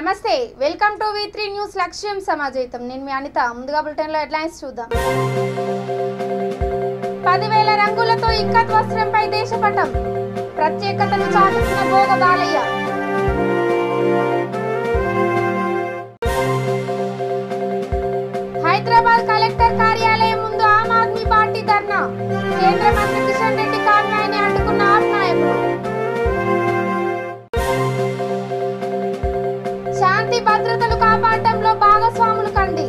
నమస్తే welcome to V3 news లక్ష్యం సమాజయితం నేను మీ అనిత ముందుగా బులెటిన్ లో హెడ్లైన్స్ చూద్దాం 10,000 రంగులతో ఇక్కత్ వస్త్రంపై దేశపటం ప్రత్యేకతను చాటుతున్న భోగ బాలయ్య హైదరాబాద్ కలెక్టర్ కార్యాలయం ముందు ఆమ్ ఆద్మీ పార్టీ ధర్నా కేంద్ర మంత్రి కిషన్ రెడ్డి కాన్వాయ్ని అడ్డుకున్న ఆప్ నాయకులు శాంతి భద్రతలు కాపాడటంలో భాగస్వాములు కండి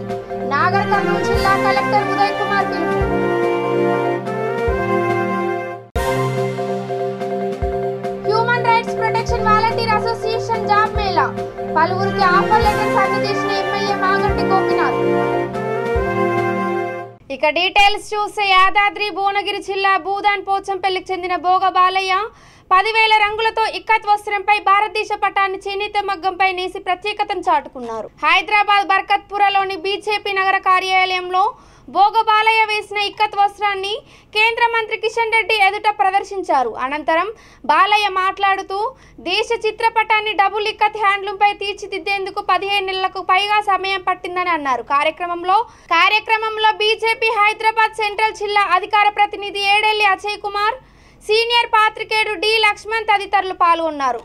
నాగర్ కర్నూలు జిల్లా కలెక్టర్ ఉదయ్ కుమార్ పిలుపు human rights protection volunteer association job Mela పలువురికి ఆఫర్ లెటర్స్ అందజేసిన ఎమ్మెల్యే మాగంటి గోపినాథ్ ఇక డీటెయిల్స్ చూస్తే యాదాద్రి భువనగిరి జిల్లా భూదాన్ పోచంపల్లికి చెందిన భోగ బాలయ్య 10,000 రంగులతో ఇక్కత్ వస్త్రంపై భారతదేశ పటాన్ని చేనేత మగ్గంపై నేసి ప్రత్యేకతను చాటుకున్నారు. హైదరాబాద్ బర్కత్పురలోని బీజేపీ నగర కార్యాలయంలో భోగ బాలయ్య వేసిన ఇక్కత్ వస్త్రాన్ని కేంద్ర మంత్రి కిషన్ రెడ్డి ఎదుట ప్రదర్శించారు. అనంతరం బాలయ్య మాట్లాడుతూ దేశ చిత్రపటాన్ని డబుల్ ఇక్కత్ హ్యాండ్లూంపై తీర్చిదిద్దేందుకు 15 నెలలకు పైగా సమయం పట్టిందని అన్నారు. కార్యక్రమంలో బీజేపీ హైదరాబాద్ సెంట్రల్ జిల్లా అధికార ప్రతినిధి ఏడెల్లి అజయ్ కుమార్, సీనియర్ పాత్రికేయుడు డి లక్ష్మణ్ తదితరులు పాల్గొన్నారు.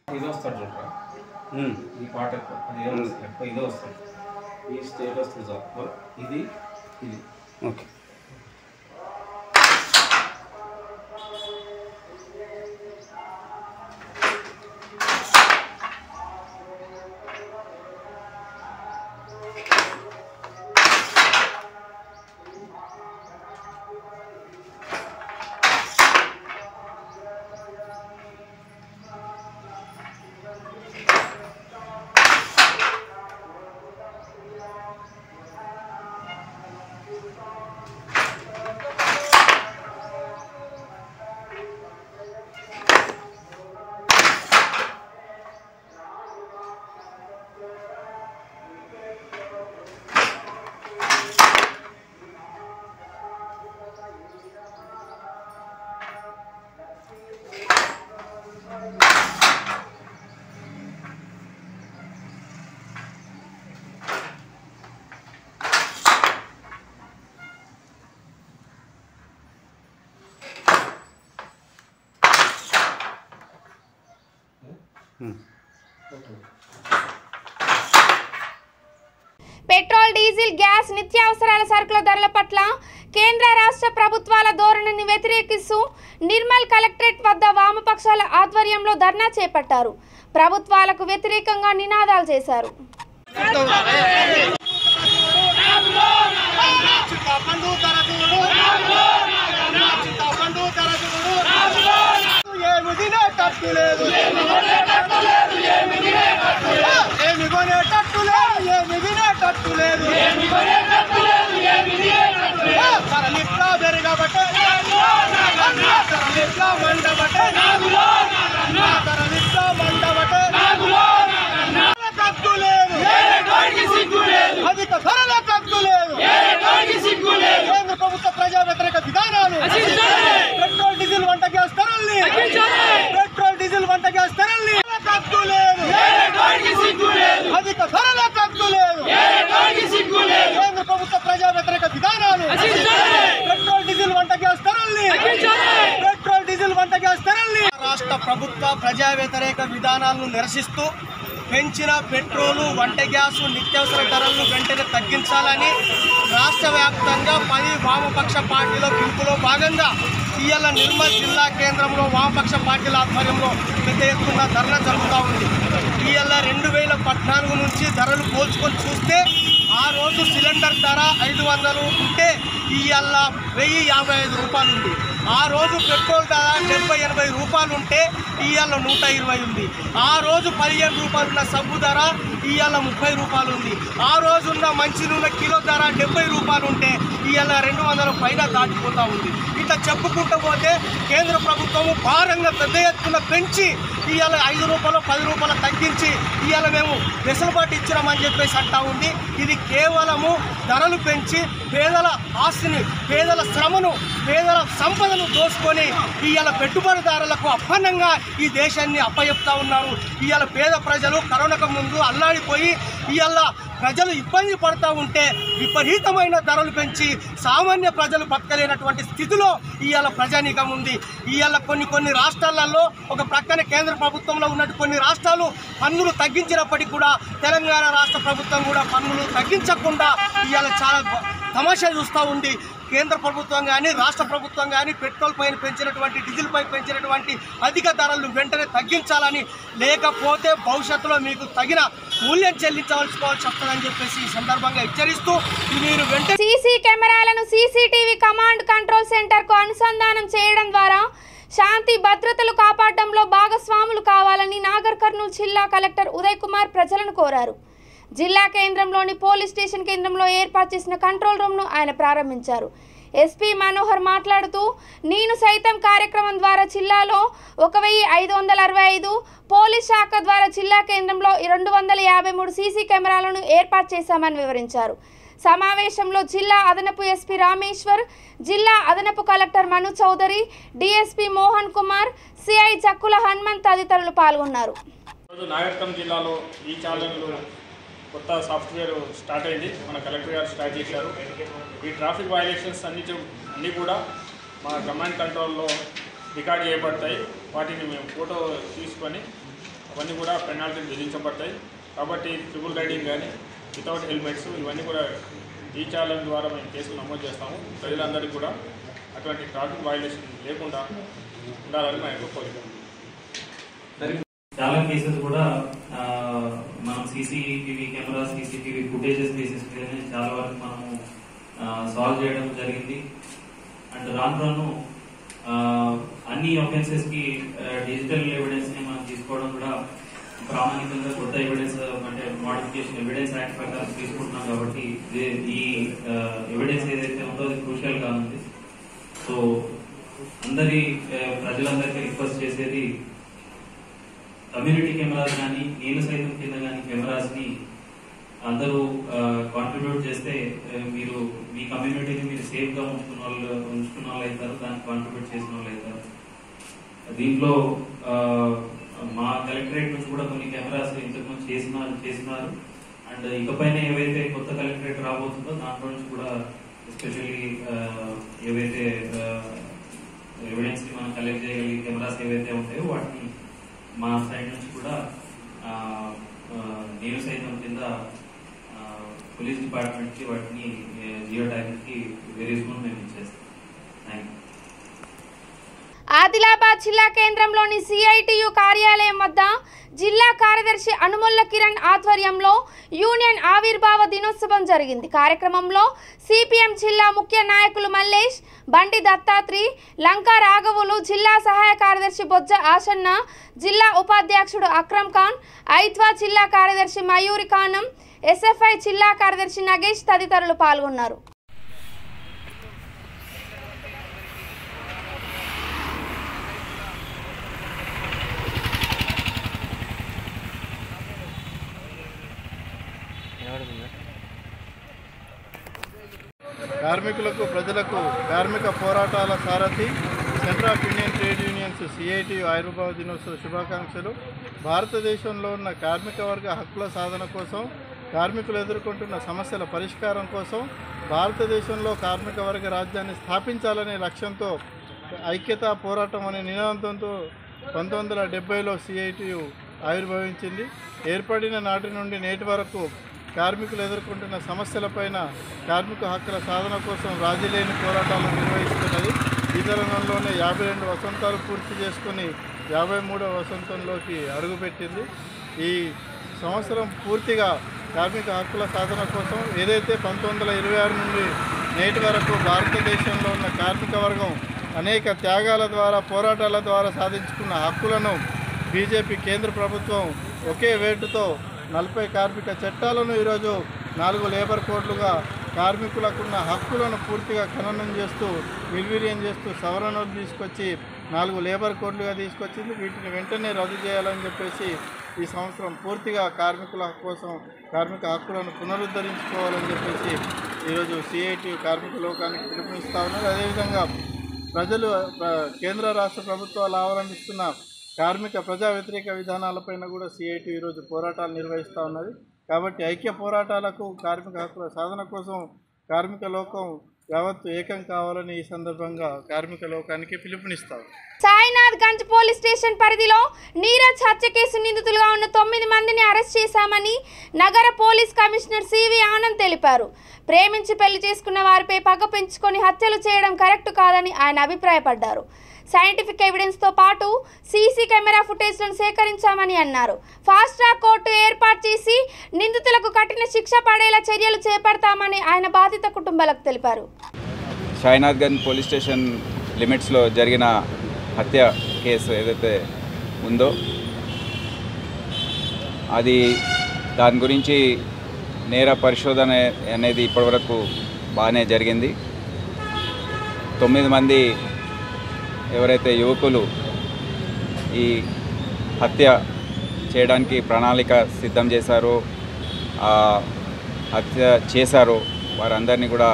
ఇది వస్తాడు చూడరా ఈ పాట ఎక్కువ ఇదే వస్తుంది ఈ స్టేట్ వస్తుంది సార్ ఇది ఇది ఓకే పెట్రోల్, డీజిల్, గ్యాస్, నిత్యావసరాల సరుకుల ధరల పట్ల కేంద్ర రాష్ట్ర ప్రభుత్వాల ధోరణిని వ్యతిరేకిస్తూ నిర్మల్ కలెక్టరేట్ వద్ద వామపక్షాల ఆధ్వర్యంలో ధర్నా చేపట్టారు. ప్రభుత్వాలకు వ్యతిరేకంగా నినాదాలు చేశారు. ప్రభుత్వ ప్రజా వ్యతిరేక విధానాలు పెట్రోల్ డీజిల్ వంట గ్యాస్ ధరల్ని అధిక ధరల కక్కు లేదు కేంద్ర ప్రభుత్వ ప్రజా వ్యతిరేక విధానాలు పెట్రోల్ డీజిల్ వంట గ్యాస్ ధరల్ని గ్యాస్ ధరల్ని రాష్ట్ర ప్రభుత్వ ప్రజా వ్యతిరేక విధానాలను నిరసిస్తూ పెంచిన పెట్రోలు, వంట గ్యాసు, నిత్యావసర ధరలను వెంటనే తగ్గించాలని రాష్ట్ర వ్యాప్తంగా 10 వామపక్ష పార్టీల పిలుపులో భాగంగా ఇవాళ నిర్మల్ జిల్లా కేంద్రంలో వామపక్ష పార్టీల ఆధ్వర్యంలో పెద్ద ఎత్తున ధర్నా జరుగుతూ ఉంది. ఇవాళ 2014 నుంచి ధరలు పోల్చుకొని చూస్తే ఆ రోజు సిలిండర్ ధర 500 ఉంటే ఇవాళ 1055 రూపాయలు ఉంది. ఆ రోజు పెట్రోల్ ధర 70-80 రూపాయలు ఉంటే ఇవాళ 120 ఉంది. ఆ రోజు 15 రూపాయలు ఉన్న సబ్బు ధర ఇవాళ 30 రూపాయలు ఉంది. ఆ రోజున్న మంచి నూనె కిలో ధర 70 రూపాయలు ఉంటే ఇవాళ 200 పైన దాటిపోతూ ఉంది. ఇట్లా చెప్పుకుంటూ పోతే కేంద్ర ప్రభుత్వము భారంగా పెద్ద ఎత్తున పెంచి ఇవాళ 5 రూపాయలు 10 రూపాయలు తగ్గించి ఇవాళ మేము వెసులుబాటు ఇచ్చినామని చెప్పేసి అంటా ఉంది. ఇది కేవలము ధరలు పెంచి పేదల ఆస్తిని, పేదల శ్రమను, పేదల సంపదను దోసుకొని ఇవాళ పెట్టుబడిదారులకు అప్పన్నంగా ఈ దేశాన్ని అప్పచెప్తా ఉన్నారు. ఇవాళ పేద ప్రజలు కరోనాకు ముందు అల్లాడిపోయి ఇవాళ ప్రజలు ఇబ్బంది పడుతూ ఉంటే విపరీతమైన ధరలు పెంచి సామాన్య ప్రజలు బతకలేనటువంటి స్థితిలో ఇవాళ ప్రజానీకం ఉంది. ఇవాళ కొన్ని రాష్ట్రాలలో ఒక ప్రక్కన కేంద్ర ప్రభుత్వంలో ఉన్నట్టు కొన్ని రాష్ట్రాలు పన్నులు తగ్గించినప్పటికీ కూడా తెలంగాణ రాష్ట్ర ప్రభుత్వం కూడా పన్నులు తగ్గించకుండా ఇవాళ చాలా తమాషా చూస్తూ ఉంది. కేంద్ర ప్రభుత్వం కానీ రాష్ట్ర ప్రభుత్వం కానీ పెట్రోల్ పైన పెంచినటువంటి, డీజిల్ పై పెంచినటువంటి అధిక ధరలను వెంటనే తగ్గించాలని, లేకపోతే భవిష్యత్తులో మీకు తగిన మూల్యం చెల్లించవలసి వస్తుందని చెప్పేసి ఈ సందర్భంగా హెచ్చరిస్తూ మీరు వెంటనే సీసీ కెమెరాలను సీసీటీవీ కమాండ్ కంట్రోల్ సెంటర్కు అనుసంధానం చేయడం ద్వారా శాంతి భద్రతలు కాపాడడంలో భాగస్వాములు కావాలని నాగర్ కర్నూలు జిల్లా కలెక్టర్ ఉదయ్ కుమార్ ప్రజలను కోరారు. జిల్లా కేంద్రంలోని పోలీస్ స్టేషన్ కేంద్రంలో ఏర్పాటు చేసిన కంట్రోల్ రూమ్ను ఆయన ప్రారంభించారు. ఎస్పీ మనోహర్ మాట్లాడుతూ నేను సైతం కార్యక్రమం ద్వారా జిల్లాలో 1565, పోలీస్ శాఖ ద్వారా జిల్లా కేంద్రంలో 253 సీసీ కెమెరాలను ఏర్పాటు చేశామని వివరించారు. సమావేశంలో జిల్లా అదనపు ఎస్పీ రామేశ్వర్, జిల్లా అదనపు కలెక్టర్ మను చౌదరి, డిఎస్పీ మోహన్ కుమార్, సిఐ చక్కుల హనుమంత్ తదితరులు పాల్గొన్నారు. నాగర్ కర్నూలు జిల్లాలో ఈ ఛానల్ కొత్త సాఫ్ట్వేర్ స్టార్ట్ అయింది. మన కలెక్టర్ గారు స్టార్ట్ చేశారు. ఈ ట్రాఫిక్ వయలేషన్స్ అన్నీ కూడా మా కమాండ్ కంట్రోల్లో రికార్డ్ చేయబడతాయి. వాటిని మేము ఫోటో తీసుకొని అవన్నీ కూడా పెనాల్టీలు విధించబడతాయి. కాబట్టి ట్రిపుల్ రైడింగ్ కానీ, వితౌట్ హెల్మెట్స్, ఇవన్నీ కూడా ఈ ఛానల్ ద్వారా మేము కేసులు నమోదు చేస్తాము. ప్రజలందరికీ కూడా అటువంటి ట్రాఫిక్ వయలేషన్ లేకుండా ఉండాలని మా యొక్క కోరిక. చాలా కేసెస్ కూడా మనం CCTV cameras, CCTV footages basis మీదనే చాలా వరకు మనము సాల్వ్ చేయడం జరిగింది. అండ్ రాను అన్ని ఒఫెన్సెస్ కి డిజిటల్ ఎవిడెన్స్ ని మనం తీసుకోవడం కూడా ప్రామాణికంగా కొత్త ఎవిడెన్స్ అంటే మోడిఫికేషన్ ఎవిడెన్స్ యాక్ట్ ప్రకారం తీసుకుంటున్నాం. కాబట్టి ఈ ఎవిడెన్స్ ఏదైతే ఉందో అది క్రూషియల్ గా ఉంది. సో ప్రజలందరికీ రిక్వెస్ట్ చేసేది, కమ్యూనిటీ కెమెరాస్ కానీ, నేను సైతం కింద కానీ కెమెరాస్ ని అందరూ కాంట్రిబ్యూట్ చేస్తే మీరు మీ కమ్యూనిటీని మీరు సేఫ్ గా ఉంచుకున్న వాళ్ళు అవుతారు, దానికి కాంట్రిబ్యూట్ చేసిన వాళ్ళు అవుతారు. దీంట్లో మా కలెక్టరేట్ నుంచి కూడా కొన్ని కెమెరాస్ ఇంతకుముందు చేసినారు. అండ్ ఇకపైన ఏవైతే కొత్త కలెక్టరేట్ రాబోతుందో దాంట్లో నుంచి కూడా ఎస్పెషల్లీ ఏవైతే ఎవిడెన్స్ ని మనం కలెక్ట్ చేయగలిగే కెమెరాస్ ఏవైతే ఉంటాయో వాటిని మా సైడ్ నుంచి కూడా నేను సైతం కింద పోలీస్ డిపార్ట్మెంట్ కి వాటిని జియో ట్యాగింగ్ కి వేరియస్ మేము ఇచ్చేస్తాం. Thank you. ఆదిలాబాద్ జిల్లా కేంద్రంలోని సిఐటియు కార్యాలయం వద్ద జిల్లా కార్యదర్శి అనుముల్ల కిరణ్ ఆధ్వర్యంలో యూనియన్ ఆవిర్భావ దినోత్సవం జరిగింది. కార్యక్రమంలో సిపిఎం జిల్లా ముఖ్య నాయకులు మల్లేష్, బండి దత్తాత్రి, లంకా రాఘవులు, జిల్లా సహాయ కార్యదర్శి బొజ్జ ఆశన్న, జిల్లా ఉపాధ్యక్షుడు అక్రమ్ ఖాన్, ఐత్వా జిల్లా కార్యదర్శి మయూరి ఖానం, ఎస్ఎఫ్ఐ జిల్లా కార్యదర్శి నగేష్ తదితరులు పాల్గొన్నారు. కార్మికులకు, ప్రజలకు కార్మిక పోరాటాల సారథి centre of Indian trade unions CITU ఆవిర్భావ దినోత్సవ శుభాకాంక్షలు. భారతదేశంలో ఉన్న కార్మిక వర్గ హక్కుల సాధన కోసం, కార్మికులు ఎదుర్కొంటున్న సమస్యల పరిష్కారం కోసం భారతదేశంలో కార్మిక వర్గ రాజ్యాన్ని స్థాపించాలనే లక్ష్యంతో ఐక్యతా పోరాటం అనే నినాదంతో 1970లో సిఐటియు ఆవిర్భవించింది. ఏర్పడిన నాటి నుండి నేటి వరకు కార్మికులు ఎదుర్కొంటున్న సమస్యలపైన కార్మిక హక్కుల సాధన కోసం రాజీలేని పోరాటాలు నిర్వహిస్తున్నది. ఈ తరుణంలోనే 52 వసంతాలు పూర్తి చేసుకుని 53వ వసంతంలోకి అడుగుపెట్టింది. ఈ సంవత్సరం పూర్తిగా కార్మిక హక్కుల సాధన కోసం ఏదైతే 1926 నుండి నేటి వరకు భారతదేశంలో ఉన్న కార్మిక వర్గం అనేక త్యాగాల ద్వారా పోరాటాల ద్వారా సాధించుకున్న హక్కులను బీజేపీ కేంద్ర ప్రభుత్వం ఒకే వేటుతో 40 కార్మిక చట్టాలను ఈరోజు 4 లేబర్ కోడ్లుగా కార్మికులకున్న హక్కులను పూర్తిగా ఖననం చేస్తూ నిర్వీర్యం చేస్తూ సవరణలు తీసుకొచ్చి 4 లేబర్ కోడ్లుగా తీసుకొచ్చింది. వీటిని వెంటనే రద్దు చేయాలని చెప్పేసి ఈ సంవత్సరం పూర్తిగా కార్మికుల కోసం కార్మిక హక్కులను పునరుద్ధరించుకోవాలని చెప్పేసి ఈరోజు సిఐటియు కార్మిక లోకానికి పిలుపునిస్తూ ఉన్నారు. అదేవిధంగా ప్రజలు కేంద్ర రాష్ట్ర ప్రభుత్వాలు అవలంబిస్తున్న కార్మిక ప్రజా వ్యతిరేక విధానాలపైన కూడా సిఐటియు ఈరోజు పోరాటాలు నిర్వహిస్తూ ఉన్నది. కాబట్టి ఐక్య పోరాటాలకు కార్మిక హక్కుల సాధన కోసం కార్మిక లోకం యావత్తు ఏకం కావాలని ఈ సందర్భంగా కార్మిక లోకానికి పిలుపునిస్తారు. సాయినాథ్ గంజ్ పోలీస్ స్టేషన్ పరిధిలో నీరజ్ హత్య కేసు నిందితులుగా ఉన్న 9 మందిని అరెస్ట్ చేశామని నగర పోలీస్ కమిషనర్ సివి ఆనంద్ తెలిపారు. ప్రేమించి పెళ్లి చేసుకున్న వారిపై పగ పెంచుకొని హత్యలు చేయడం కరెక్ట్ కాదని ఆయన అభిప్రాయపడ్డారు. సైంటిఫిక్ ఎవిడెన్స్తో పాటు సీసీ కెమెరా ఫుటేజ్లను సేకరించామని అన్నారు. ఫాస్ట్ ట్రాక్ కోర్టు ఏర్పాటు చేసి నిందితులకు కఠిన శిక్ష పడేలా చర్యలు చేపడతామని ఆయన బాధిత కుటుంబాలకు తెలిపారు. సాయినాథ్ గంజ్ పోలీస్ స్టేషన్ లిమిట్స్లో జరిగిన హత్య కేసు ఏదైతే ఉందో అది దాని గురించి నేర పరిశోధన అనేది ఇప్పటివరకు బాగానే జరిగింది. 9 మంది ఎవరైతే యువకులు ఈ హత్య చేయడానికి ప్రణాళిక సిద్ధం చేశారో హత్య చేశారో వారందరినీ కూడా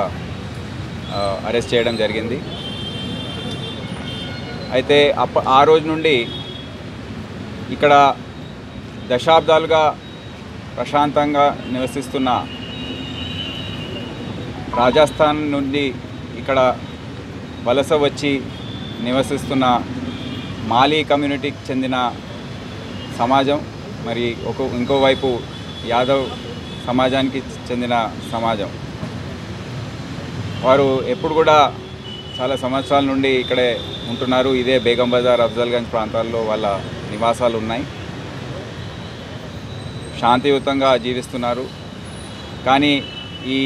అరెస్ట్ చేయడం జరిగింది. అయితే ఆ రోజు నుండి ఇక్కడ దశాబ్దాలుగా ప్రశాంతంగా నివసిస్తున్న రాజస్థాన్ నుండి ఇక్కడ వలస వచ్చి నివసిస్తున్న మాలీ కమ్యూనిటీకి చెందిన సమాజం, మరి ఇంకోవైపు యాదవ్ సమాజానికి చెందిన సమాజం, వారు ఎప్పుడు కూడా చాలా సంవత్సరాల నుండి ఇక్కడే ఉంటున్నారు. ఇదే బేగం బజార్, అఫ్జల్గంజ్ ప్రాంతాల్లో వాళ్ళ నివాసాలు ఉన్నాయి. శాంతియుతంగా జీవిస్తున్నారు. కానీ ఈ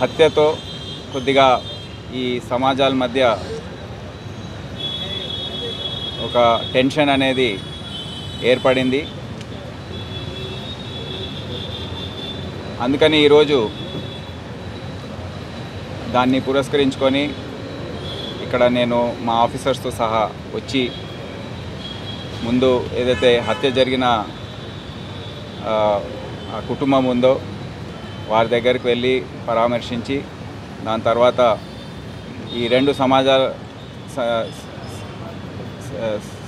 హత్యతో కొద్దిగా ఈ సమాజాల మధ్య ఒక టెన్షన్ అనేది ఏర్పడింది. అందుకని ఈరోజు దాన్ని పురస్కరించుకొని ఇక్కడ నేను మా ఆఫీసర్స్తో సహా వచ్చి ముందు ఏదైతే హత్య జరిగిన ఆ కుటుంబం ఉందో వారి దగ్గరికి వెళ్ళి పరామర్శించి దాని తర్వాత ఈ 2 సమాజాల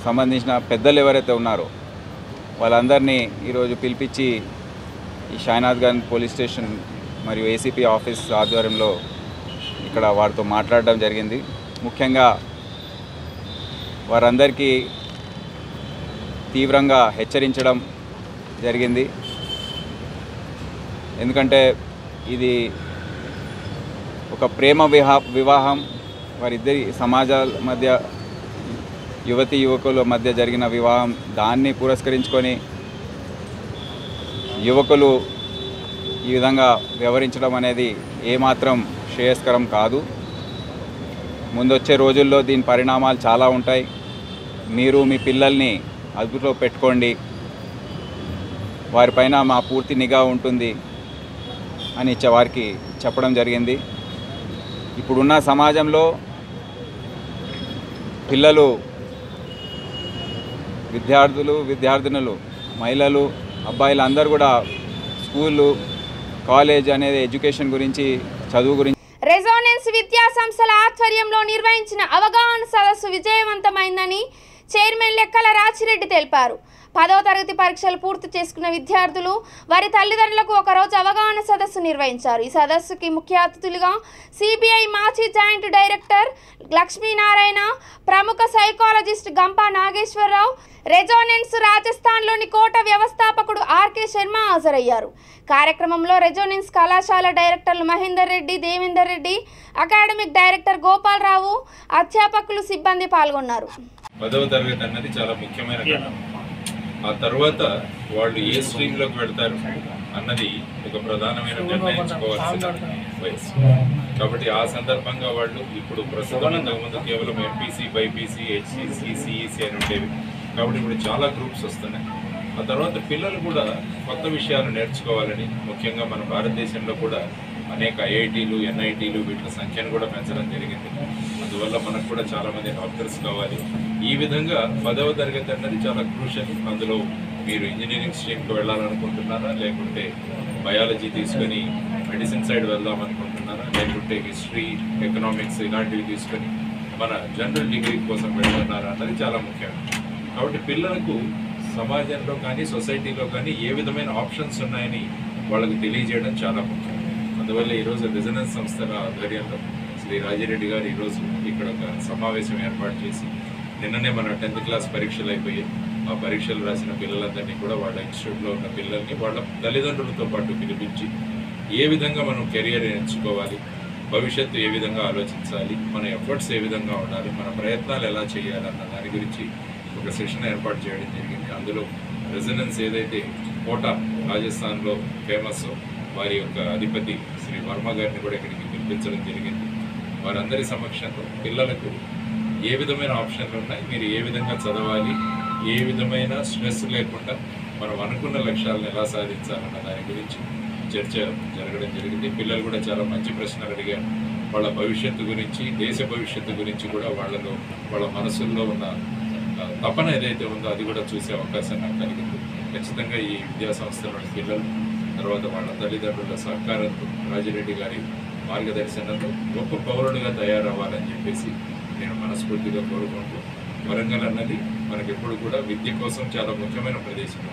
సంబంధించిన పెద్దలు ఎవరైతే ఉన్నారో వాళ్ళందరినీ ఈరోజు పిలిపించి ఈ సాయినాథ్ గంజ్ పోలీస్ స్టేషన్ మరియు ఏసీపీ ఆఫీస్ ఆధ్వర్యంలో ఇక్కడ వారితో మాట్లాడడం జరిగింది. ముఖ్యంగా వారందరికీ తీవ్రంగా హెచ్చరించడం జరిగింది. ఎందుకంటే ఇది ఒక ప్రేమ వివాహం, వారిద్దరి సమాజాల మధ్య యువతి యువకుల మధ్య జరిగిన వివాహం. దాన్ని పురస్కరించుకొని యువకులు ఈ విధంగా వ్యవహరించడం అనేది ఏమాత్రం శ్రేయస్కరం కాదు. ముందొచ్చే రోజుల్లో దీని పరిణామాలు చాలా ఉంటాయి. మీరు మీ పిల్లల్ని అదుపులో పెట్టుకోండి, వారిపైన మా పూర్తి నిఘా ఉంటుంది అని వారికి చెప్పడం జరిగింది. ఇప్పుడున్న సమాజంలో పిల్లలు, విద్యార్థినులు, మహిళలు, అబ్బాయిలు అందరూ కూడా స్కూళ్ళు, కాలేజ్ అనేది ఎడ్యుకేషన్ గురించి, చదువు గురించి. రెజోనెన్స్ విద్యా సంస్థల ఆధ్వర్యంలో నిర్వహించిన అవగాహన సదస్సు విజయవంతమైందని చైర్మన్ లెక్కల రాజిరెడ్డి తెలిపారు. 10వ తరగతి పరీక్షలు పూర్తి చేసుకున్న విద్యార్థులు వారి తల్లిదండ్రులకు ఒకరోజు అవగాహన సదస్సు నిర్వహించారు. ఈ సదస్సుకి ముఖ్య అతిథులుగా సిబిఐ మాజీ జాయింట్ డైరెక్టర్ లక్ష్మీనారాయణ, ప్రముఖ సైకాలజిస్ట్ గంపా నాగేశ్వరరావు, రెజోనెన్స్ రాజస్థాన్లోని కోట వ్యవస్థాపకుడు ఆర్కే శర్మ హాజరయ్యారు. కార్యక్రమంలో రెజోనెన్స్ కళాశాల డైరెక్టర్లు మహేందర్ రెడ్డి, దేవేందర్ రెడ్డి, అకాడమిక్ డైరెక్టర్ గోపాలరావు, అధ్యాపకులు, సిబ్బంది పాల్గొన్నారు. 10వ తరగతి అన్నది చాలా ముఖ్యమైన ఘట్టం. ఆ తర్వాత వాళ్ళు ఏ స్ట్రీమ్లోకి వెళ్తారు అన్నది ఒక ప్రధానమైన నిర్ణయించుకోవాల్సిన వయసు. కాబట్టి ఆ సందర్భంగా వాళ్ళు ఇప్పుడు ప్రస్తుతం ఇంతకుముందు కేవలం ఎంపీసీ, బైపీసీ, హెచ్సిసి, సిఈసి అని ఉండేవి. కాబట్టి ఇప్పుడు చాలా గ్రూప్స్ వస్తున్నాయి. ఆ తర్వాత పిల్లలు కూడా కొత్త విషయాలు నేర్చుకోవాలని, ముఖ్యంగా మన భారతదేశంలో కూడా అనేక ఐఐటీలు, ఎన్ఐటీలు వీటి సంఖ్యను కూడా పెంచడం జరిగింది. అందువల్ల మనకు కూడా చాలామంది డాక్టర్స్ కావాలి. ఈ విధంగా 10వ తరగతి అన్నది చాలా క్రూషియల్. అందులో మీరు ఇంజనీరింగ్ స్ట్రీమ్కి వెళ్ళాలనుకుంటున్నారా, లేకుంటే బయాలజీ తీసుకొని మెడిసిన్ సైడ్ వెళ్దాం అనుకుంటున్నారా, లేకుంటే హిస్టరీ, ఎకనామిక్స్ ఇలాంటివి తీసుకొని మన జనరల్ డిగ్రీ కోసం వెళ్తున్నారా అన్నది చాలా ముఖ్యం. కాబట్టి పిల్లలకు సమాజంలో కానీ సొసైటీలో కానీ ఏ విధమైన ఆప్షన్స్ ఉన్నాయని వాళ్ళకి తెలియజేయడం చాలా ముఖ్యం. అందువల్ల ఈరోజు రెజొనెన్స్ సంస్థల ఆధ్వర్యంలో శ్రీ రాజిరెడ్డి గారు ఈరోజు ఇక్కడ ఒక సమావేశం ఏర్పాటు చేసి, నిన్ననే మన 10th క్లాస్ పరీక్షలు అయిపోయాయి. ఆ పరీక్షలు రాసిన పిల్లలందరినీ కూడా వాళ్ళ ఇన్స్టిట్యూట్లో ఉన్న పిల్లల్ని వాళ్ళ తల్లిదండ్రులతో పాటు పిలిపించి ఏ విధంగా మనం కెరియర్ ఎంచుకోవాలి, భవిష్యత్తు ఏ విధంగా ఆలోచించాలి, మన ఎఫర్ట్స్ ఏ విధంగా ఉండాలి, మన ప్రయత్నాలు ఎలా చేయాలన్న దాని గురించి ఒక సెషన్ ఏర్పాటు చేయడం జరిగింది. అందులో రెజొనెన్స్ ఏదైతే కోట రాజస్థాన్లో ఫేమస్, వారి యొక్క అధిపతి శ్రీ వర్మ గారిని కూడా ఇక్కడికి పిలిపించడం జరిగింది. వారందరి సమక్షంలో పిల్లలకు ఏ విధమైన ఆప్షన్లు ఉన్నాయి, మీరు ఏ విధంగా చదవాలి, ఏ విధమైన స్ట్రెస్ లేకుండా మనం అనుకున్న లక్ష్యాలను ఎలా సాధించాలన్న దాని గురించి చర్చ జరగడం జరిగింది. పిల్లలు కూడా చాలా మంచి ప్రశ్నలు అడిగారు. వాళ్ళ భవిష్యత్తు గురించి, దేశ భవిష్యత్తు గురించి కూడా వాళ్ళలో, వాళ్ళ మనసుల్లో ఉన్న తపన ఏదైతే ఉందో అది కూడా చూసే అవకాశం నాకు కలిగింది. ఖచ్చితంగా ఈ విద్యా సంస్థలోని పిల్లలు, తర్వాత వాళ్ళ తల్లిదండ్రుల సహకారంతో, రాజిరెడ్డి గారి మార్గదర్శనంలో గొప్ప పౌరుడిగా తయారవ్వాలని చెప్పేసి నేను మనస్ఫూర్తిగా కోరుకుంటూ, వరంగల్ అన్నది మనకెప్పుడు కూడా విద్య కోసం చాలా ముఖ్యమైన ప్రదేశం.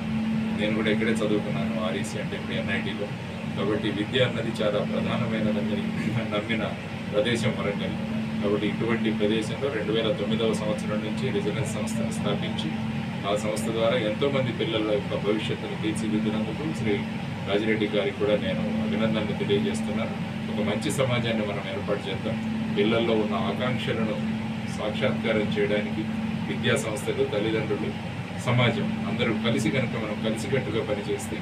నేను కూడా ఇక్కడే చదువుకున్నాను, ఆర్ఈసీ అంటే ఇప్పుడు ఎన్ఐటీలో. కాబట్టి విద్య అన్నది చాలా ప్రధానమైనదని నమ్మిన ప్రదేశం వరంగల్. కాబట్టి ఇటువంటి ప్రదేశంలో 2009వ సంవత్సరం నుంచి రెజొనెన్స్ సంస్థను స్థాపించి, ఆ సంస్థ ద్వారా ఎంతోమంది పిల్లల యొక్క భవిష్యత్తును తీర్చిదిద్దినందుకు శ్రీ రాజిరెడ్డి గారికి కూడా నేను అభినందనలు తెలియజేస్తున్నాను. ఒక మంచి సమాజాన్ని మనం ఏర్పాటు చేద్దాం. పిల్లల్లో ఉన్న ఆకాంక్షలను సాక్షాత్కారం చేయడానికి విద్యా సంస్థలు, తల్లిదండ్రులు, సమాజం అందరూ కలిసి కనుక మనం కలిసికట్టుగా పనిచేస్తే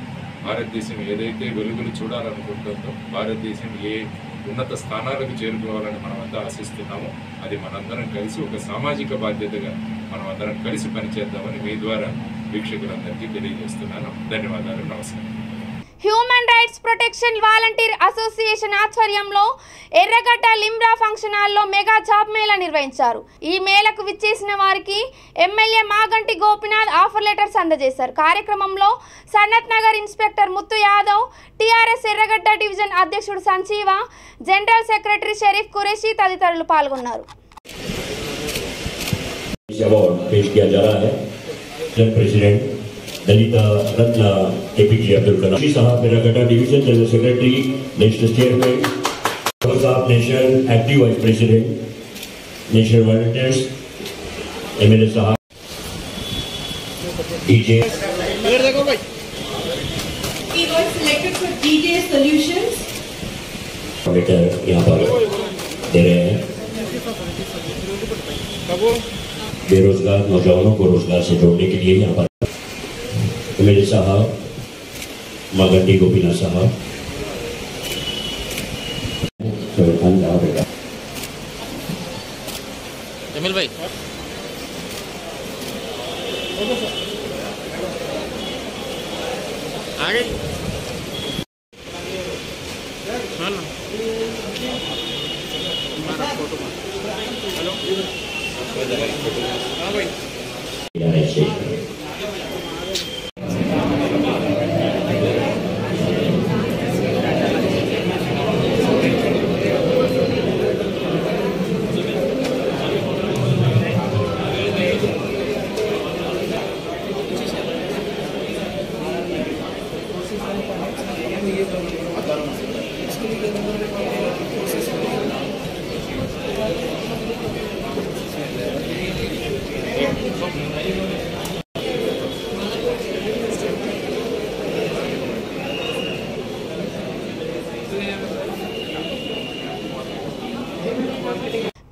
భారతదేశం ఏదైతే వెలుగులు చూడాలనుకుంటుందో, భారతదేశం ఏ ఉన్నత స్థానాలకు చేరుకోవాలని మనమంతా ఆశిస్తున్నామో అది మనందరం కలిసి ఒక సామాజిక బాధ్యతగా మనం అందరం కలిసి పనిచేద్దామని మీ ద్వారా వీక్షకులందరికీ తెలియజేస్తున్నాను. ధన్యవాదాలు. నమస్కారం. Human rights protection volunteer association ఆధ్వర్యంలో ఎర్రగడ్డ లిమ్రా ఫంక్షన్ హాల్లో మెగా జాబ్ మేళా నిర్వహించారు. ఈ మేళకు విచ్చేసిన వారికి MLA Maganti Gopinath offer letters అందజేశారు. కార్యక్రమంలో Sanath Nagar inspector Muthu Yadav, TRS Erragadda division అధ్యక్షుడు సంజీవ, జనరల్ సెక్రటరీ షరీఫ్ కురేషి తదితరులు పాల్గొన్నారు. दलित रत्न APJ अब्दुल कलाम साहब, मेरागड्डा division general secretary, national chairman sahab, national active vice president, national volunteers MLA sahab, DJ He was selected for DJ Solutions. यहाँ पर दे रहे हैं। बेरोजगार नौजवानों को रोजगार से जोड़ने के लिए यहाँ पर MLA साहब, मागंटी गोपीनाथ साहब, जमील भाई आगे हेलो हाँ भाई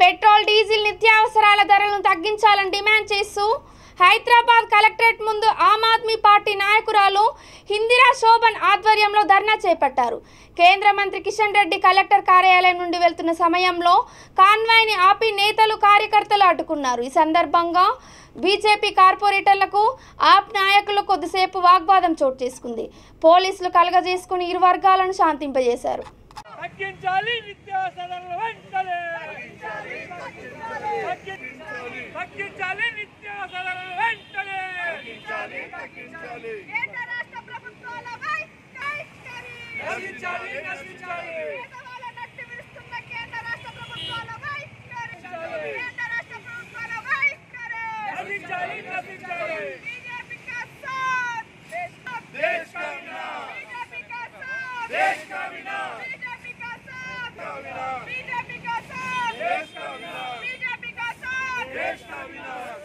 పెట్రోల్ డీజిల్ నిత్యావసరాల ధరలను తగ్గించాలని డిమాండ్ చేస్తూ హైదరాబాద్ కలెక్టరేట్ ముందు ఆమ్ ఆద్మీ పార్టీ నాయకురాలు హిందిరా శోభన్ ఆధ్వర్యంలో ధర్నా చేపట్టారు. కేంద్ర మంత్రి కిషన్ రెడ్డి కలెక్టర్ కార్యాలయం నుండి వెళ్తున్న సమయంలో కాన్వాయ్ని ఆపి నేతలు కార్యకర్తలు అడ్డుకున్నారు. ఈ సందర్భంగా బీజేపీ కార్పొరేటర్లకు ఆప్ నాయకులు కొద్దిసేపు వాగ్వాదం చోటు చేసుకుంది. పోలీసులు కలగజేసుకుని ఇరు వర్గాలను శాంతింపజేశారు. తగ్గించాలి నిత్యావసరాలను వెంటనే తగ్గించాలి నిత్యావసరాలను వెంటనే కేంద్ర రాష్ట్ర ప్రభుత్వాల నశించాలి నశించాలి పేదవాళ్ళ నట్టి విరుస్తున్న కేంద్ర రాష్ట్ర ప్రభుత్వాల కేంద్ర రాష్ట్ర ప్రభుత్వాల నశించాలి నశించాలి बीजेपी का साथ देश का विनाश बीजेपी का साथ देश का विनाश बीजेपी का साथ बीजेपी का साथ देश का विनाश बीजेपी का साथ देश का विनाश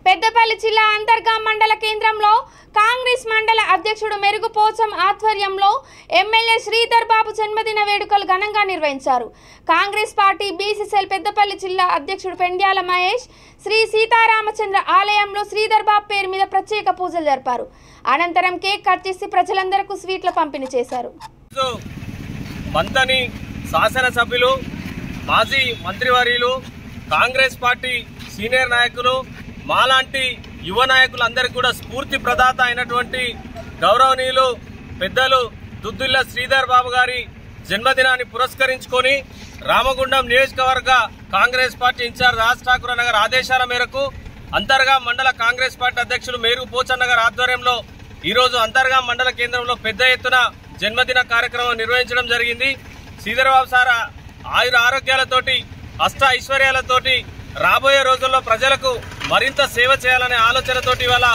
పెద్దపల్లి జిల్లా అంతర్గా మండల కేంద్రంలో కాంగ్రెస్ మండల అధ్యక్షుడు మెరుగు పోచం ఆధ్వర్యంలో ఎమ్మెల్యే శ్రీధర్ బాబు జన్మదిన వేడుకలు ఘనంగా నిర్వహించారు. కాంగ్రెస్ పార్టీ బీసీసీఎల్ పెద్దపల్లి జిల్లా అధ్యక్షుడు పెండ్యాల మహేష్ శ్రీ సీతారామచంద్ర ఆలయంలో శ్రీధర్ బాబు పేరు మీద ప్రత్యేక పూజలు జరిపారు. అనంతరం కేక్ కట్ చేసి ప్రజలందరికీ స్వీట్ల పంపిణీ చేశారు. మంతని శాసనసభ్యులు మాజీ మంత్రివర్యులు కాంగ్రెస్ పార్టీ సీనియర్ నాయకులు మాలాంటి యువ నాయకులందరికీ కూడా స్ఫూర్తి ప్రదాత అయినటువంటి గౌరవనీయులు పెద్దలు దుద్దుల్ల శ్రీధర్ బాబు గారి జన్మదినాన్ని పురస్కరించుకొని రామగుండం నియోజకవర్గ కాంగ్రెస్ పార్టీ ఇన్ఛార్జ్ రాజ్ ఠాకూర్ నగర్ ఆదేశాల మేరకు అంతర్గా మండల కాంగ్రెస్ పార్టీ అధ్యక్షులు మేరుగు పోచన్న గారి ఆధ్వర్యంలో ఈరోజు అంతర్గా మండల కేంద్రంలో పెద్ద ఎత్తున జన్మదిన కార్యక్రమం నిర్వహించడం జరిగింది. శ్రీధర్ బాబు సార్ ఆయుర ఆరోగ్యాలతోటి అష్ట ఐశ్వర్యాలతోటి రాబోయే రోజుల్లో ప్రజలకు మరింత సేవ చేయాలనే ఆలోచనతోటి ఇవాళ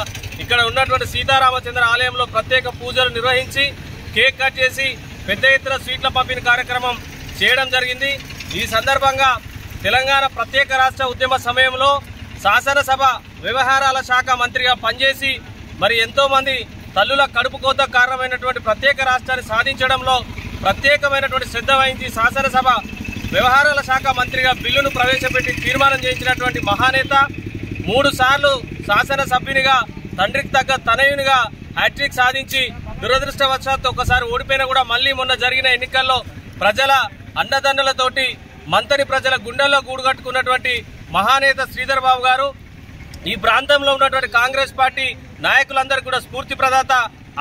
ఇక్కడ ఉన్నటువంటి సీతారామచంద్ర ఆలయంలో ప్రత్యేక పూజలు నిర్వహించి కేక్ కట్ చేసి పెద్ద ఎత్తున స్వీట్ల పంపిణీ కార్యక్రమం చేయడం జరిగింది. ఈ సందర్భంగా తెలంగాణ ప్రత్యేక రాష్ట్ర ఉద్యమ సమయంలో శాసనసభ వ్యవహారాల శాఖ మంత్రిగా పనిచేసి మరి ఎంతోమంది తల్లుల కడుపు కోత కారణమైనటువంటి ప్రత్యేక రాష్ట్రాన్ని సాధించడంలో ప్రత్యేకమైనటువంటి శ్రద్ధ వహించి శాసనసభ వ్యవహారాల శాఖ మంత్రిగా బిల్లును ప్రవేశపెట్టి తీర్మానం చేయించినటువంటి మహానేత 3 సార్లు శాసనసభ్యునిగా తండ్రికి తగ్గ తనయునిగా హ్యాట్రిక్ సాధించి దురదృష్టవశాత్తు ఒకసారి ఓడిపోయినా కూడా మళ్ళీ మొన్న జరిగిన ఎన్నికల్లో ప్రజల అండదండలతోటి మంతని ప్రజల గుండెల్లో గూడుగట్టుకున్నటువంటి మహానేత శ్రీధర్ బాబు గారు ఈ ప్రాంతంలో ఉన్నటువంటి కాంగ్రెస్ పార్టీ నాయకులందరూ కూడా స్ఫూర్తి ప్రదాత.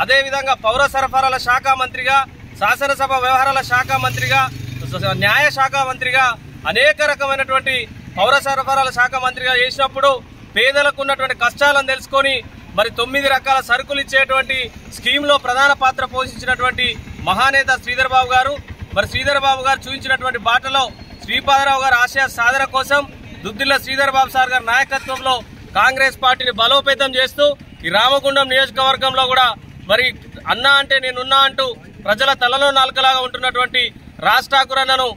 అదేవిధంగా పౌర సరఫరాల శాఖ మంత్రిగా, శాసనసభ వ్యవహారాల శాఖ మంత్రిగా, న్యాయ శాఖ మంత్రిగా అనేక రకమైనటువంటి పౌర సరఫరాల శాఖ మంత్రిగా చేసినప్పుడు పేదలకు ఉన్నటువంటి కష్టాలను తెలుసుకొని మరి 9 రకాల సరుకులు ఇచ్చేటువంటి స్కీమ్లో ప్రధాన పాత్ర పోషించినటువంటి మహానేత శ్రీధర్ బాబు గారు. మరి శ్రీధర్ బాబు గారు చూపించినటువంటి బాటలో శ్రీపాదరావు గారి ఆశయ సాధన కోసం దుద్దిల్ల శ్రీధర్ బాబు సార్ గారి నాయకత్వంలో కాంగ్రెస్ పార్టీని బలోపేతం చేస్తూ ఈ రామగుండం నియోజకవర్గంలో కూడా మరి అన్నా అంటే నేనున్నా అంటూ ప్రజల తలలో నాలుకలాగా ఉంటున్నటువంటి రాజ్ ఠాకూర్ అన్నను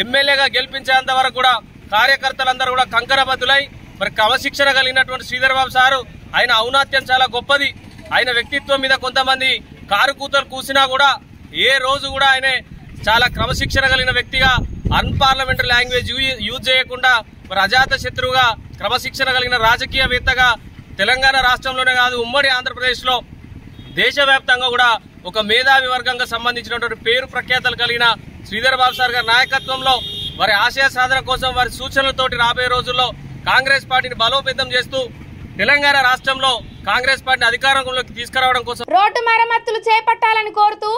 ఎమ్మెల్యేగా గెలిపించేంత వరకు కూడా కార్యకర్తలందరూ కూడా కంకణబద్దులై మరి క్రమశిక్షణ కలిగినటువంటి శ్రీధర్ బాబు సారు ఆయన ఔన్నత్యం చాలా గొప్పది. ఆయన వ్యక్తిత్వం మీద కొంతమంది కారు కూతలు కూసినా కూడా ఏ రోజు కూడా ఆయన చాలా క్రమశిక్షణ కలిగిన వ్యక్తిగా అన్పార్లమెంటరీ లాంగ్వేజ్ యూజ్ చేయకుండా మరి అజాత శత్రువుగా క్రమశిక్షణ కలిగిన రాజకీయవేత్తగా తెలంగాణ రాష్ట్రంలోనే కాదు ఉమ్మడి ఆంధ్రప్రదేశ్లో దేశవ్యాప్తంగా కూడా ఒక మేధావి వర్గంగా సంబంధించినటువంటి పేరు ప్రఖ్యాతలు కలిగిన శ్రీధర్ బాబు సార్ గారి నాయకత్వంలో వారి ఆశయ సాధన కోసం వారి సూచనలతోటి రాబోయే రోజుల్లో కాంగ్రెస్ పార్టీని బలోపేతం చేస్తూ తెలంగాణ రాష్ట్రంలో కాంగ్రెస్ పార్టీని అధికారంలోకి తీసుకురావడం కోసం రోడ్డు మరమ్మతులు చేపట్టాలని కోరుతూ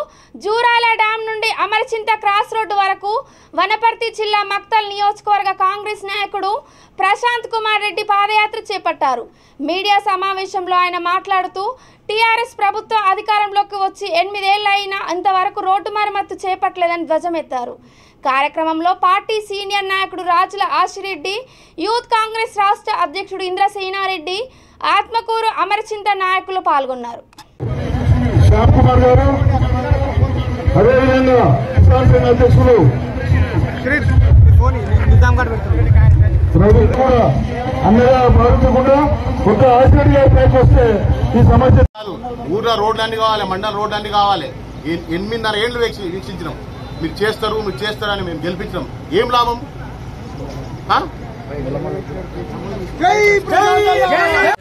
జూరాల డ్యాం నుండి అమరచింత క్రాస్ రోడ్డు వరకు వనపర్తి జిల్లా మక్తల్ నియోజకవర్గ కాంగ్రెస్ నాయకుడు ప్రశాంత్ కుమార్ రెడ్డి పాదయాత్ర చేపట్టారు. మీడియా సమావేశంలో ఆయన మాట్లాడుతూ టీఆర్ఎస్ ప్రభుత్వం అధికారంలోకి వచ్చి 8 ఏళ్లు అయినా ఇంతవరకు రోడ్డు మరమ్మతు చేపట్టలేదని ధ్వజమెత్తారు. కార్యక్రమంలో పార్టీ సీనియర్ నాయకుడు రాజుల ఆశిరెడ్డి, యూత్ కాంగ్రెస్ రాష్ట్ర అధ్యక్షుడు ఇంద్రసేనారెడ్డి, ఆత్మకూరు అమరచింత నాయకులు పాల్గొన్నారు. ఊర్లో రోడ్లన్నీ కావాలి, మండల రోడ్లన్నీ కావాలి. 8.5 ఏళ్లు వీక్షించినాం. మీరు చేస్తారని మేము గెలిపించినాం. ఏం లాభం?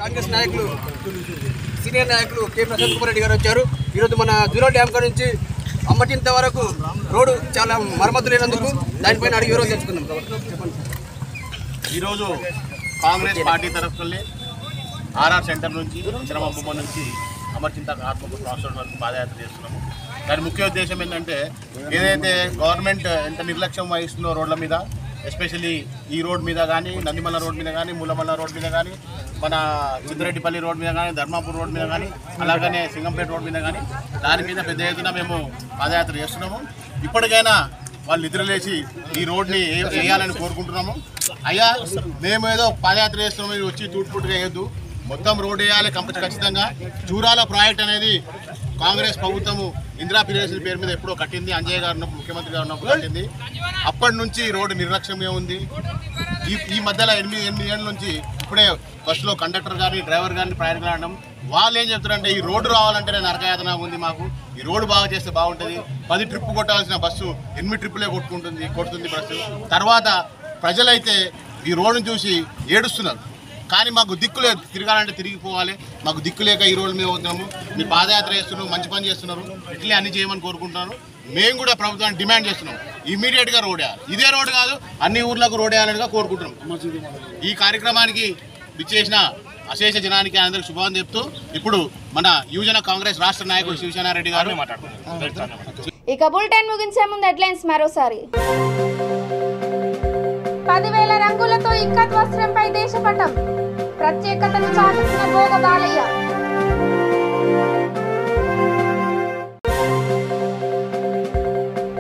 కాంగ్రెస్ నాయకులు సీనియర్ నాయకులు కె ప్రశాంత్ కుమార్ రెడ్డి గారు వచ్చారు. ఈరోజు మన జూలో డ్యామ్ కాడ నుంచి అమ్మటింత వరకు రోడ్డు చాలా మరమ్మతు లేనందుకు దానిపైన అడిగి వివరం తెలుసుకుందాం. ఈరోజు కాంగ్రెస్ పార్టీ తరఫున ఆర్ఆర్ సెంటర్ నుంచి చిరమబొమ్మ నుంచి అమర్చింత ఆత్మకూరు రాష్ట్రం వరకు పాదయాత్ర చేస్తున్నాము. దాని ముఖ్య ఉద్దేశం ఏంటంటే ఏదైతే గవర్నమెంట్ ఎంత నిర్లక్ష్యం వహిస్తుందో రోడ్ల మీద, ఎస్పెషల్లీ ఈ రోడ్ మీద కానీ, నందిమల్ల రోడ్ మీద కానీ, మూలమల్ల రోడ్ మీద కానీ, మన సిద్దిరెడ్డిపల్లి రోడ్ మీద కానీ, ధర్మాపూర్ రోడ్ మీద కానీ, అలాగనే సింగంపేట రోడ్ మీద కానీ దాని మీద పెద్ద ఎత్తున మేము పాదయాత్ర చేస్తున్నాము. ఇప్పటికైనా వాళ్ళు నిద్రలేసి ఈ రోడ్ని వేయాలని కోరుకుంటున్నాము. అయ్యా మేము ఏదో పాదయాత్ర చేస్తున్నాము, మీరు వచ్చి తూటుపుట్టుగా వేయద్దు, మొత్తం రోడ్ వేయాలి ఖచ్చితంగా. జూరాల ప్రాజెక్ట్ అనేది కాంగ్రెస్ ప్రభుత్వము ఇందిరా ప్రియదర్శిని పేరు మీద ఎప్పుడో కట్టింది. అంజయ్య గారు ఉన్నప్పుడు, ముఖ్యమంత్రి గారు ఉన్నప్పుడు కట్టింది. అప్పటి నుంచి రోడ్డు నిర్లక్ష్యంగా ఉంది. ఈ మధ్యలో 8 ఏళ్ళ నుంచి ఇప్పుడే బస్సులో కండక్టర్ గారిని, డ్రైవర్ గారిని ప్రయాణం రావడం. వాళ్ళు ఏం చెప్తారంటే ఈ రోడ్డు రావాలంటేనే నరకయాతన ఉంది, మాకు ఈ రోడ్డు బాగా చేస్తే బాగుంటుంది. 10 ట్రిప్పు కొట్టాల్సిన బస్సు 8 ట్రిప్పులే కొడుతుంది బస్సు. తర్వాత ప్రజలైతే ఈ రోడ్డును చూసి ఏడుస్తున్నారు. కానీ మాకు దిక్కు లేదు, తిరగాలంటే తిరిగిపోవాలి. మాకు దిక్కు లేక ఈ రోడ్డు మీద అవుతున్నాము. మీరు పాదయాత్ర చేస్తున్నారు, మంచి పని చేస్తున్నారు, ఇట్లే అన్ని చేయమని కోరుకుంటున్నాను. మేము కూడా ప్రభుత్వాన్ని డిమాండ్ చేస్తున్నాం, ఇమీడియట్గా రోడ్ వేయాలి. ఇదే రోడ్డు కాదు, అన్ని ఊర్లకు రోడ్ వేయాలనిగా కోరుకుంటున్నాం. ఈ కార్యక్రమానికి విచ్చేసిన అశేష జనానికి అందరికి శుభాన్ని చెప్తూ ఇప్పుడు మన యువజన కాంగ్రెస్ రాష్ట్ర నాయకుడు శివసేనారెడ్డి గారు మాట్లాడుతున్నారు. ఇక బులెటిన్ ముగించే ముందు హెడ్లైన్స్ మరోసారి. 10,000 రంగులతో ఇక్కత్ వస్త్రంపై దేశపటం, ప్రత్యేకతను చాటుతున్న భోగ బాలయ్య.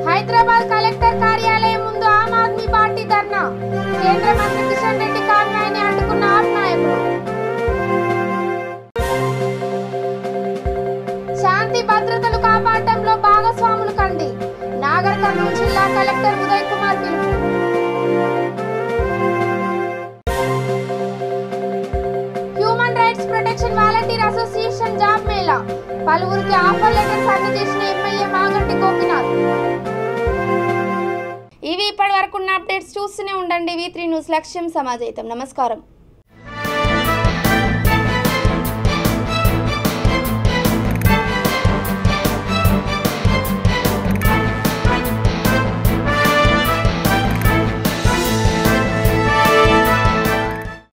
హైదరాబాద్ కలెక్టర్ కార్యాలయం ముందు ఆమ్ ఆద్మీ పార్టీ ధర్నా, కేంద్ర మంత్రి కిషన్ రెడ్డి కాన్వాయ్ని అడ్డుకున్న ఆప్ నాయకులు. శాంతి భద్రతలు కాపాడటంలో భాగస్వాములు కండి, నాగర్ కర్నూలు జిల్లా కలెక్టర్ ఉదయ్ కుమార్ పిలుపు. పలువురికి ఆఫర్ లెటర్స్ అందజేసిన ఎమ్మెల్యే మాగంటి గోపినాథ్. ఇవి ఇప్పటి వరకు ఉన్న అప్డేట్స్ చూస్తూనే ఉండండి. V3 న్యూస్ లక్ష్యం సమాజయితం. నమస్కారం.